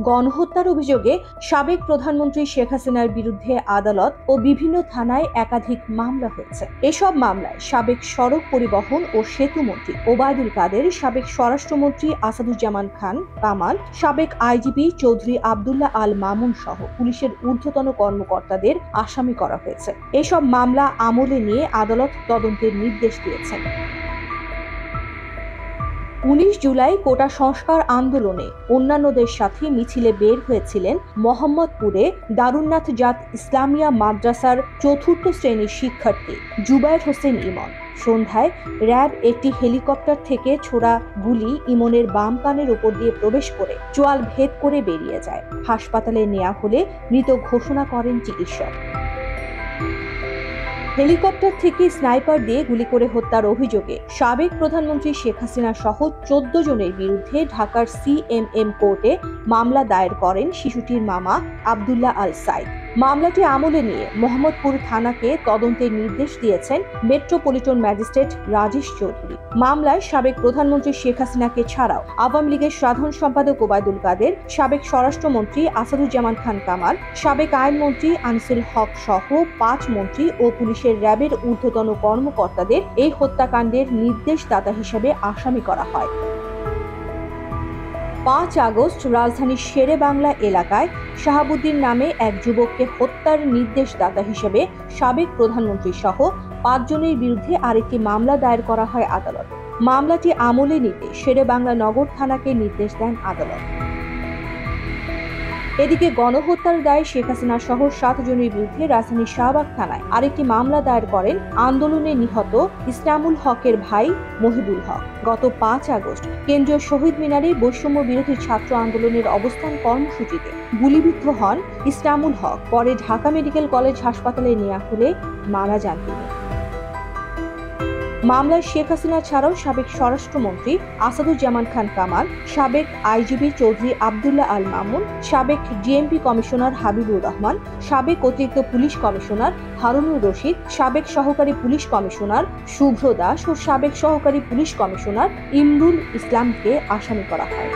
গণহত্যার অভিযোগে সাবেক প্রধানমন্ত্রী শেখ হাসিনার বিরুদ্ধে আদালত ও বিভিন্ন থানায় একাধিক মামলা হয়েছে। এসব মামলায় সাবেক সড়ক পরিবহন ও সেতু মন্ত্রী ওবায়দুল কাদের, সাবেক স্বরাষ্ট্রমন্ত্রী আসাদুজ্জামান খান কামাল, সাবেক আইজিপি চৌধুরী আব্দুল্লাহ আল মামুন সহ পুলিশের ঊর্ধ্বতন কর্মকর্তাদের আসামি করা হয়েছে। এসব মামলা আমলে নিয়ে আদালত তদন্তের নির্দেশ দিয়েছেন। 19 জুলাই কোটা সংস্কার আন্দোলনে অন্যান্যদের সাথে মিছিলে বের হয়েছিলেন মোহাম্মদপুরে দারুন্নাথ জাত ইসলামিয়া মাদ্রাসার 4র্থ শ্রেণীর শিক্ষার্থী জুবায়ের হোসেন ইমন। সন্ধ্যায় র্যাব একটি হেলিকপ্টার থেকে ছোড়া গুলি ইমনের বাম কানের উপর দিয়ে প্রবেশ করে চোয়াল ভেদ করে বেরিয়ে যায়। হাসপাতালে নেওয়া হলে মৃত ঘোষণা করেন চিকিৎসক। হেলিকপ্টার থেকে স্নাইপার দিয়ে গুলি করে হত্যার অভিযোগে সাবেক প্রধানমন্ত্রী শেখ হাসিনা সহ 14 জনের বিরুদ্ধে ঢাকার সিএমএম কোর্টে মামলা দায়ের করেন শিশুটির মামা আব্দুল্লাহ আল সাইদ। মামলাটি আমলে নিয়ে মোহাম্মদপুর থানাকে তদন্তের নির্দেশ দিয়েছেন মেট্রোপলিটন ম্যাজিস্ট্রেট রাজেশ চৌধুরী। মামলায় সাবেক প্রধানমন্ত্রী শেখ হাসিনাকে ছাড়াও আওয়ামী লীগের সাধারণ সম্পাদক ওবায়দুল কাদের, সাবেক স্বরাষ্ট্রমন্ত্রী আসাদুজ্জামান খান কামাল, সাবেক আইনমন্ত্রী আনিসুল হক সহ 5 মন্ত্রী ও পুলিশের র্যাবের ঊর্ধ্বতন কর্মকর্তাদের এই হত্যাকাণ্ডের নির্দেশদাতা হিসেবে আসামি করা হয়। 5 আগস্ট রাজধানীর শেরেবাংলা এলাকায় শাহাবুদ্দিন নামে এক যুবককে হত্যার নির্দেশদাতা হিসেবে সাবেক প্রধানমন্ত্রী সহ 5 জনের বিরুদ্ধে আরেকটি মামলা দায়ের করা হয় আদালতে। মামলাটি আমলে নিতে শেরেবাংলা নগর থানাকে নির্দেশ দেন আদালত। এদিকে গণহত্যার দায়ে শেখ হাসিনা সহ 7 জনের বিরুদ্ধে রাজধানীর শাহবাগ থানায় আরেকটি মামলা দায়ের করেন আন্দোলনে নিহত ইসলামুল হকের ভাই মহিবুল হক। গত 5 আগস্ট কেন্দ্রীয় শহীদ মিনারে বৈষম্য বিরোধী ছাত্র আন্দোলনের অবস্থান কর্মসূচিতে গুলিবিদ্ধ হন ইসলামুল হক। পরে ঢাকা মেডিকেল কলেজ হাসপাতালে নেওয়া হলে মারা যান তিনি। মামলায় শেখ হাসিনা ছাড়াও সাবেক স্বরাষ্ট্রমন্ত্রী আসাদুজ্জামান খান কামাল, সাবেক আইজিপি চৌধুরী আব্দুল্লাহ আল মামুন, সাবেক ডিএমপি কমিশনার হাবিবুর রহমান, সাবেক অতিরিক্ত পুলিশ কমিশনার হারুনুর রশিদ, সাবেক সহকারী পুলিশ কমিশনার শুভ্র দাস ও সাবেক সহকারী পুলিশ কমিশনার ইমরুল ইসলামকে আসামি করা হয়।